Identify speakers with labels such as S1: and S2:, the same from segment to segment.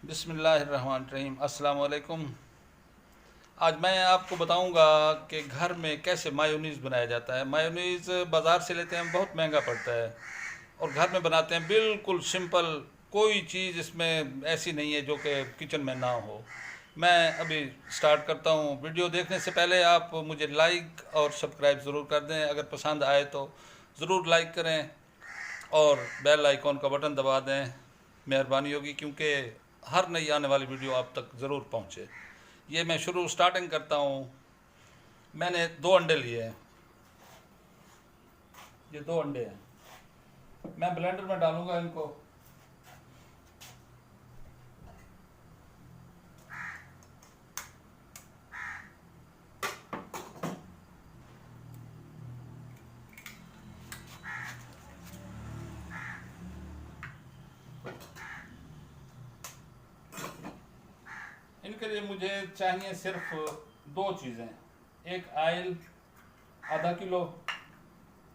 S1: बिस्मिल्लाहिर्रहमानिर्रहीम। अस्सलाम वालेकुम। आज मैं आपको बताऊंगा कि घर में कैसे मायोनीज़ बनाया जाता है। मायोनीज़ बाज़ार से लेते हैं, बहुत महंगा पड़ता है, और घर में बनाते हैं बिल्कुल सिंपल। कोई चीज़ इसमें ऐसी नहीं है जो कि किचन में ना हो। मैं अभी स्टार्ट करता हूँ। वीडियो देखने से पहले आप मुझे लाइक और सब्सक्राइब ज़रूर कर दें। अगर पसंद आए तो ज़रूर लाइक करें और बेल आइकॉन का बटन दबा दें, मेहरबानी होगी, क्योंकि हर नई आने वाली वीडियो आप तक ज़रूर पहुँचे। ये मैं स्टार्टिंग करता हूँ। मैंने 2 अंडे लिए हैं, ये 2 अंडे हैं। मैं ब्लेंडर में डालूंगा इनको। इनके लिए मुझे चाहिए सिर्फ 2 चीज़ें, एक आयल ½ किलो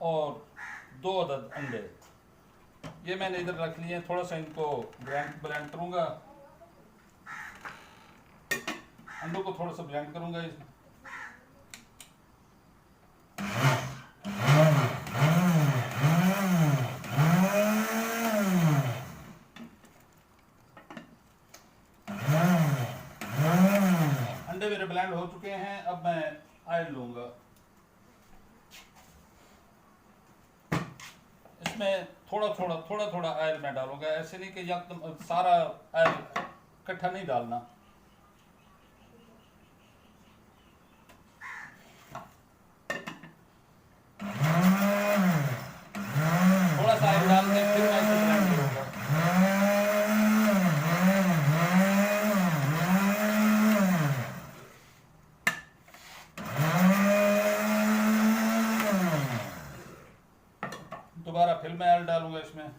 S1: और 2 अदद अंडे। ये मैंने इधर रख लिए हैं। थोड़ा सा इनको ब्लेंड करूँगा, अंडों को थोड़ा सा ब्लेंड करूँगा। अंडे मेरे ब्लेंड हो चुके हैं। अब मैं आयल लूँगा, इसमें थोड़ा थोड़ा आयल मैं डालूंगा। ऐसे नहीं कि एकदम सारा आयल इकट्ठा नहीं डालना। थोड़ा सा आयल डाल के फिर मैं इसे ब्लेंड करूंगा। दोबारा फिर मैं आयल डालूंगा इसमें।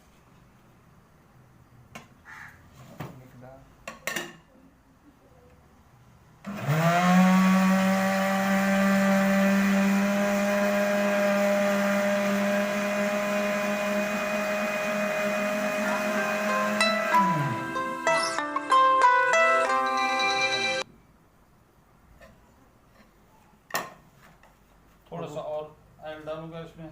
S1: थोड़ा सा और आयल डालूंगा इसमें।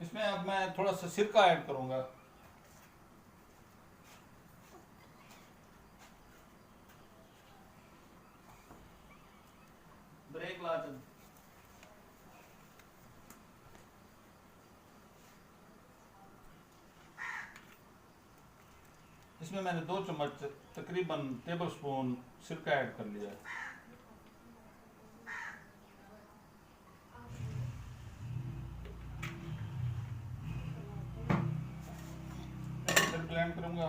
S1: इसमें अब मैं थोड़ा सा सिरका ऐड करूंगा। ब्रेक लाजन। इसमें मैंने 2 चम्मच तकरीबन टेबल स्पून सिरका ऐड कर लिया है। फिर ब्लेंड करूंगा।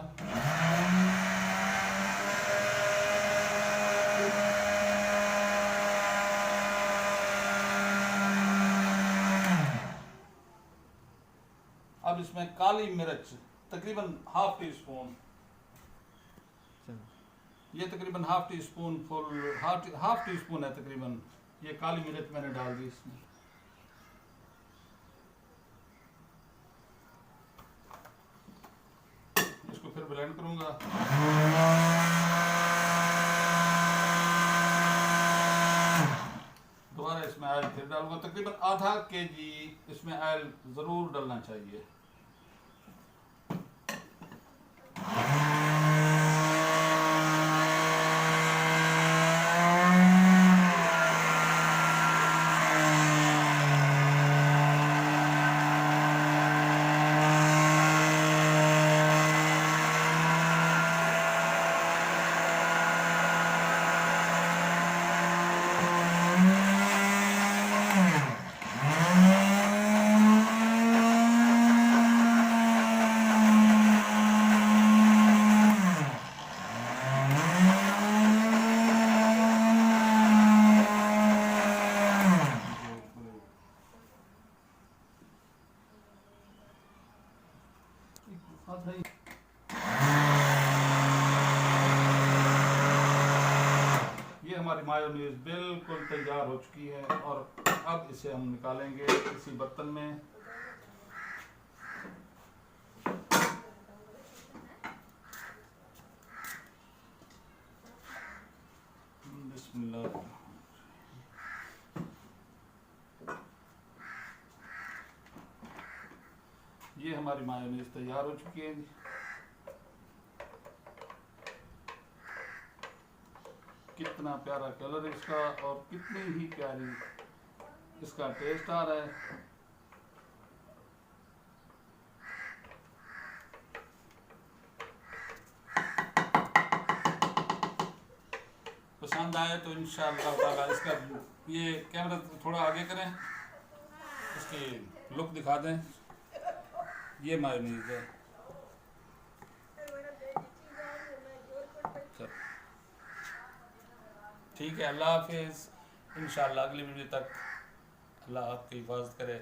S1: अब इसमें काली मिर्च तकरीबन ½ टी स्पून, ये तकरीबन हाफ टी स्पून है तकरीबन। ये काली मिर्च मैंने डाल दी इसमें। इसको फिर ब्लेंड करूंगा। दोबारा इसमें आयल फिर डालूंगा। तकरीबन ½ kg इसमें आयल ज़रूर डालना चाहिए। हमारी मायोनीज बिल्कुल तैयार हो चुकी है और अब इसे हम निकालेंगे किसी बर्तन में। बिस्मिल्लाह। ये हमारी मायोनीज तैयार हो चुकी है। कितना प्यारा कलर इसका और कितनी ही प्यारी इसका टेस्ट आ रहा है। पसंद आए तो इंशाअल्लाह ताला इसका ये कैमरा थोड़ा आगे करें, इसकी लुक दिखा दें। ये मायोनीज है। ठीक है, अल्लाह हाफिज़। इंशाअल्लाह अगली वीडियो तक अल्लाह आपकी हिफाजत करे।